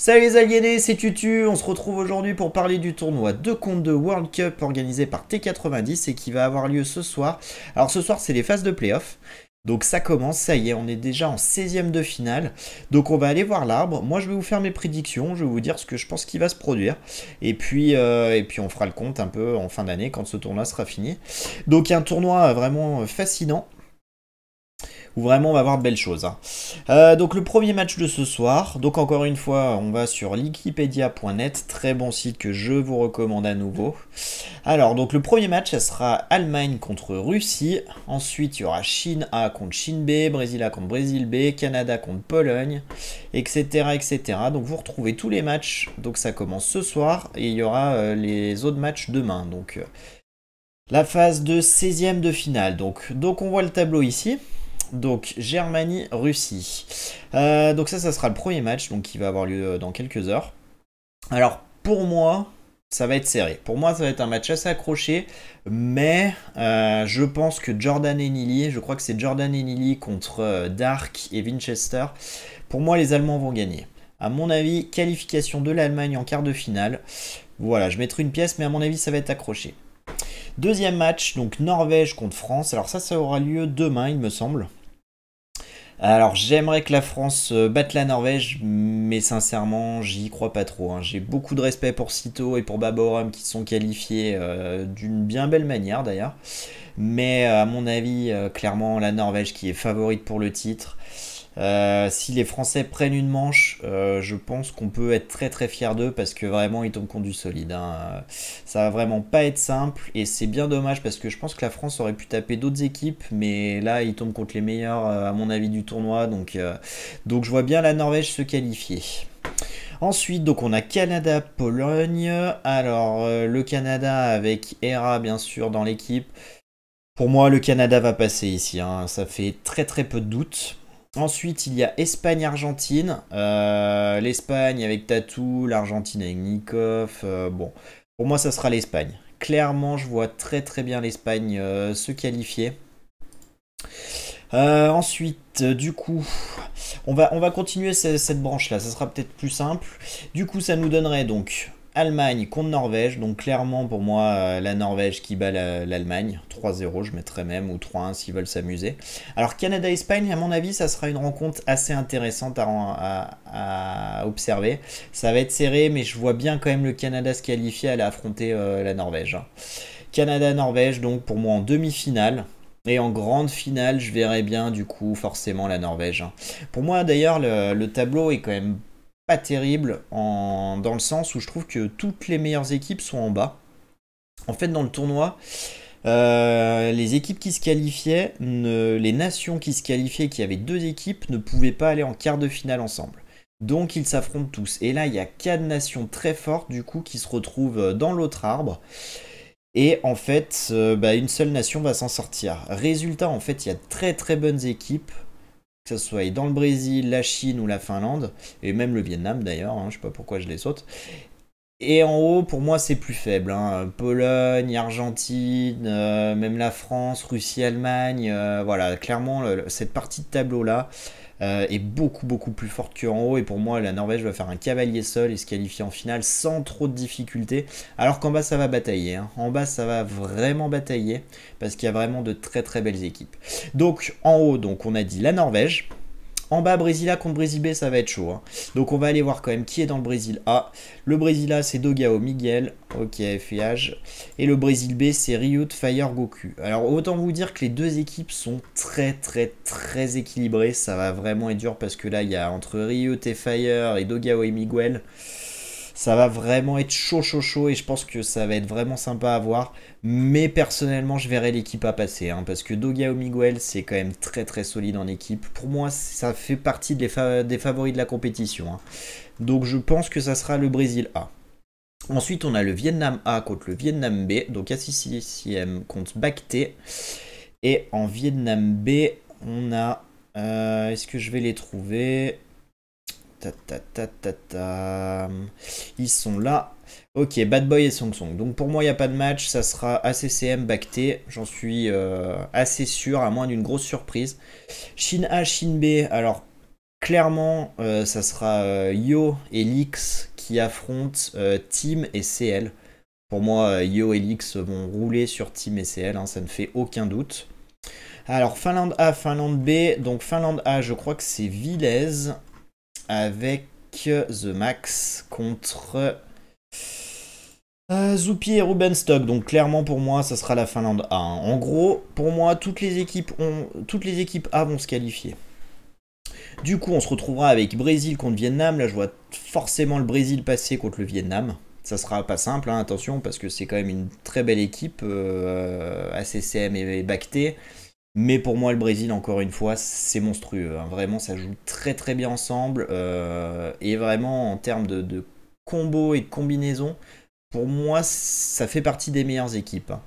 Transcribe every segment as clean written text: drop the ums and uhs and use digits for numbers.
Salut les aliénés, c'est Tutu, on se retrouve aujourd'hui pour parler du tournoi 2 contre 2 World Cup organisé par T90 et qui va avoir lieu ce soir. Alors ce soir c'est les phases de playoff, donc ça commence, ça y est, on est déjà en 16e de finale. Donc on va aller voir l'arbre, moi je vais vous faire mes prédictions, je vais vous dire ce que je pense qui va se produire. Et puis on fera le compte un peu en fin d'année quand ce tournoi sera fini. Donc un tournoi vraiment fascinant, où vraiment on va voir de belles choses, hein. Donc le premier match de ce soir, donc encore une fois on va sur liquipedia.net, très bon site que je vous recommande à nouveau. Alors donc le premier match ça sera Allemagne contre Russie, ensuite il y aura Chine A contre Chine B, Brésil A contre Brésil B, Canada contre Pologne, etc. etc. Donc vous retrouvez tous les matchs, donc ça commence ce soir et il y aura les autres matchs demain. Donc la phase de 16e de finale, donc on voit le tableau ici. Donc Germanie-Russie. Donc ça sera le premier match donc, qui va avoir lieu dans quelques heures. Alors pour moi, ça va être serré. Pour moi, ça va être un match assez accroché. Mais je pense que Jordan Enili, je crois que c'est Jordan Enili contre Dark et Winchester. Pour moi, les Allemands vont gagner. À mon avis, qualification de l'Allemagne en quart de finale. Voilà, je mettrai une pièce, mais à mon avis, ça va être accroché. Deuxième match, donc Norvège contre France. Alors ça aura lieu demain, il me semble. Alors j'aimerais que la France batte la Norvège, mais sincèrement j'y crois pas trop, hein. J'ai beaucoup de respect pour Cito et pour Baborum qui sont qualifiés d'une bien belle manière d'ailleurs. Mais à mon avis, clairement la Norvège qui est favorite pour le titre. Si les Français prennent une manche, je pense qu'on peut être très très fier d'eux parce que vraiment ils tombent contre du solide, hein. Ça va vraiment pas être simple et c'est bien dommage parce que je pense que la France aurait pu taper d'autres équipes, mais là ils tombent contre les meilleurs à mon avis du tournoi, donc je vois bien la Norvège se qualifier. Ensuite, donc on a Canada-Pologne. Alors le Canada avec Hera bien sûr dans l'équipe. Pour moi, le Canada va passer ici, hein. Ça fait très très peu de doutes. Ensuite, il y a Espagne-Argentine. L'Espagne avec Tatou, l'Argentine avec Nikov. Bon, pour moi, ça sera l'Espagne. Clairement, je vois très très bien l'Espagne se qualifier. Ensuite, du coup, on va continuer cette branche-là. Ça sera peut-être plus simple. Du coup, ça nous donnerait donc Allemagne contre Norvège. Donc clairement, pour moi, la Norvège qui bat l'Allemagne. 3-0, je mettrais même, ou 3-1 s'ils veulent s'amuser. Alors Canada-Espagne, à mon avis, ça sera une rencontre assez intéressante à observer. Ça va être serré, mais je vois bien quand même le Canada se qualifier à aller affronter la Norvège, hein. Canada-Norvège, donc pour moi en demi-finale. Et en grande finale, je verrais bien du coup forcément la Norvège, hein. Pour moi d'ailleurs, le tableau est quand même pas terrible dans le sens où je trouve que toutes les meilleures équipes sont en bas. En fait, dans le tournoi, les équipes qui se qualifiaient, les nations qui se qualifiaient, qui avaient deux équipes, ne pouvaient pas aller en quart de finale ensemble. Donc ils s'affrontent tous. Et là, il y a 4 nations très fortes du coup qui se retrouvent dans l'autre arbre. Et en fait, une seule nation va s'en sortir. Résultat, en fait, il y a de très très bonnes équipes, que ce soit dans le Brésil, la Chine ou la Finlande, et même le Vietnam d'ailleurs, hein, je sais pas pourquoi je les saute. Et en haut, pour moi, c'est plus faible, hein. Pologne, Argentine, même la France, Russie, Allemagne, voilà, clairement, cette partie de tableau-là est beaucoup beaucoup plus forte qu'en haut. Et pour moi, la Norvège va faire un cavalier seul et se qualifier en finale sans trop de difficultés. Alors qu'en bas, ça va batailler, hein. En bas, ça va vraiment batailler parce qu'il y a vraiment de très très belles équipes. Donc en haut, donc on a dit la Norvège. En bas, Brésil A contre Brésil B, ça va être chaud, hein. Donc on va aller voir quand même qui est dans le Brésil A. Le Brésil A, c'est Dogao Miguel, ok, FIH. Et le Brésil B, c'est Ryut Fire Goku. Alors autant vous dire que les deux équipes sont très très très équilibrées. Ça va vraiment être dur parce que là, il y a entre Ryut et Fire et Dogao et Miguel. Ça va vraiment être chaud, chaud, chaud et je pense que ça va être vraiment sympa à voir. Mais personnellement, je verrai l'équipe à passer, hein, parce que Dogao Miguel, c'est quand même très, très solide en équipe. Pour moi, ça fait partie des favoris de la compétition, hein. Donc je pense que ça sera le Brésil A. Ensuite, on a le Vietnam A contre le Vietnam B. Donc A6 contre Bac-T. Et en Vietnam B, on a... Est-ce que je vais les trouver ? Ils sont là. Ok, Bad Boy et Song Song. Donc pour moi, il n'y a pas de match. Ça sera ACCM Bac-T. J'en suis assez sûr, à moins d'une grosse surprise. Chine A, Chine B. Alors, Clairement, ça sera Yo et Lix qui affrontent Team et CL. Pour moi, Yo et Lix vont rouler sur Team et CL, hein, ça ne fait aucun doute. Alors, Finlande A, Finlande B. Donc, Finlande A, je crois que c'est Villez avec The Max contre Zoupi et Rubenstock. Donc, clairement, pour moi, ça sera la Finlande A, hein. En gros, pour moi, toutes les équipes A vont se qualifier. Du coup, on se retrouvera avec Brésil contre Vietnam. Là, je vois forcément le Brésil passer contre le Vietnam. Ça sera pas simple, hein, attention, parce que c'est quand même une très belle équipe, ACCM et Bacté. Mais pour moi, le Brésil, encore une fois, c'est monstrueux, hein. Vraiment, ça joue très très bien ensemble. Et vraiment, en termes de combo et de combinaison, pour moi, ça fait partie des meilleures équipes, hein.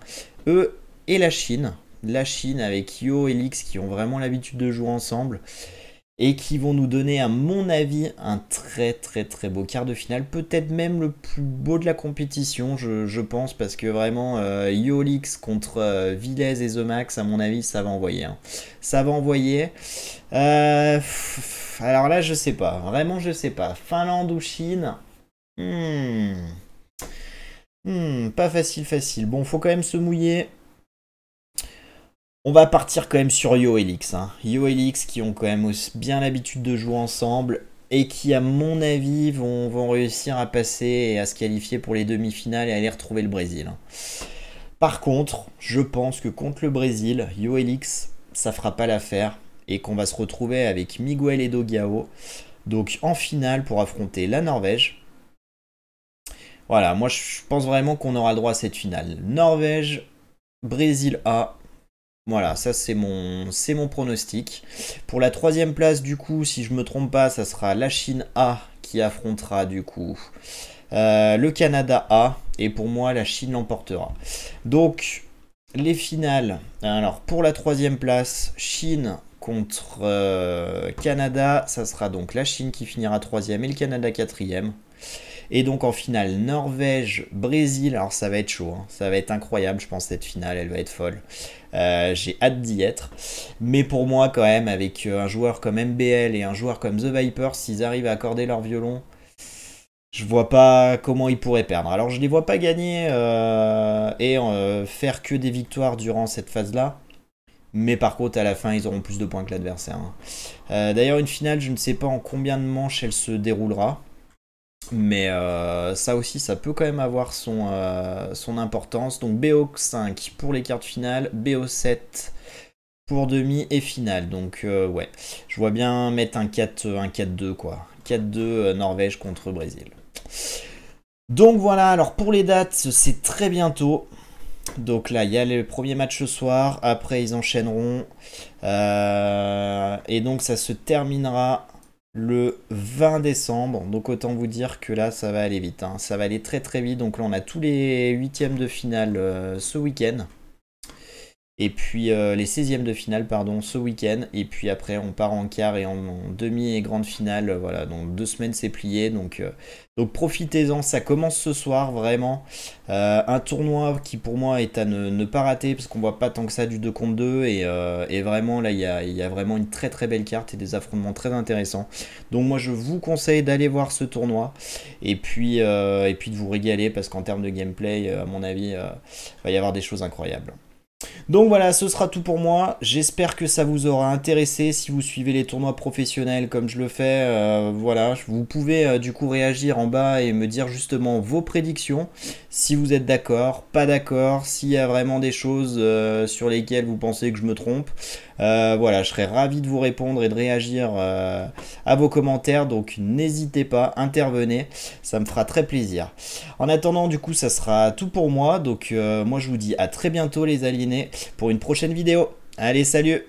Eux et la Chine. La Chine avec Yo et Lix qui ont vraiment l'habitude de jouer ensemble et qui vont nous donner, à mon avis, un très très très beau quart de finale, peut-être même le plus beau de la compétition, je pense, parce que vraiment, Yolix contre Villez et The Max, à mon avis, ça va envoyer, hein. Ça va envoyer. Alors là, je sais pas, vraiment, je sais pas. Finlande ou Chine. Pas facile, facile. Bon, faut quand même se mouiller. On va partir quand même sur Yo et Lix, hein. Yo et Lix qui ont quand même bien l'habitude de jouer ensemble et qui, à mon avis, vont réussir à passer et à se qualifier pour les demi-finales et aller retrouver le Brésil, hein. Par contre, je pense que contre le Brésil, Yo et Lix, ça fera pas l'affaire et qu'on va se retrouver avec Miguel et Dogiao, donc en finale pour affronter la Norvège. Voilà, moi je pense vraiment qu'on aura le droit à cette finale. Norvège, Brésil A. Voilà, ça c'est mon pronostic. Pour la troisième place, du coup, si je me trompe pas, ça sera la Chine A qui affrontera du coup le Canada A. Et pour moi, la Chine l'emportera. Donc, les finales. Alors, pour la troisième place, Chine contre Canada, ça sera donc la Chine qui finira troisième et le Canada quatrième. Et donc en finale, Norvège, Brésil. Alors ça va être chaud, hein. Ça va être incroyable, je pense, cette finale, elle va être folle. J'ai hâte d'y être. Mais pour moi, quand même, avec un joueur comme MBL et un joueur comme The Viper, s'ils arrivent à accorder leur violon, je vois pas comment ils pourraient perdre. Alors je les vois pas gagner et faire que des victoires durant cette phase-là. Mais par contre, à la fin, ils auront plus de points que l'adversaire, hein. D'ailleurs, une finale, je ne sais pas en combien de manches elle se déroulera. Mais ça aussi, ça peut quand même avoir son importance. Donc BO5 pour les quarts de finale, BO7 pour demi et finale. Donc ouais, je vois bien mettre un 4-2 quoi. 4-2 Norvège contre Brésil. Donc voilà, alors pour les dates, c'est très bientôt. Donc là, il y a le premier match ce soir. Après, ils enchaîneront. Et donc ça se terminera le 20 décembre, donc autant vous dire que là ça va aller vite, hein. Ça va aller très très vite, donc là on a tous les huitièmes de finale ce week-end. Et puis les 16e de finale, pardon, ce week-end. Et puis après, on part en quart et en demi et grande finale. Voilà, donc 2 semaines, c'est plié. Donc profitez-en, ça commence ce soir, vraiment. Un tournoi qui, pour moi, est à ne pas rater, parce qu'on voit pas tant que ça du 2 contre 2. Et vraiment, là, il y a vraiment une très très belle carte et des affrontements très intéressants. Donc moi, je vous conseille d'aller voir ce tournoi. Et puis de vous régaler, parce qu'en termes de gameplay, à mon avis, il va y avoir des choses incroyables. Donc voilà, ce sera tout pour moi. J'espère que ça vous aura intéressé. Si vous suivez les tournois professionnels comme je le fais, voilà, vous pouvez du coup réagir en bas et me dire justement vos prédictions. Si vous êtes d'accord, pas d'accord, s'il y a vraiment des choses sur lesquelles vous pensez que je me trompe. Voilà, je serais ravi de vous répondre et de réagir à vos commentaires. Donc n'hésitez pas, intervenez, ça me fera très plaisir. En attendant, du coup, ça sera tout pour moi. Donc moi, je vous dis à très bientôt les aliénés pour une prochaine vidéo. Allez, salut!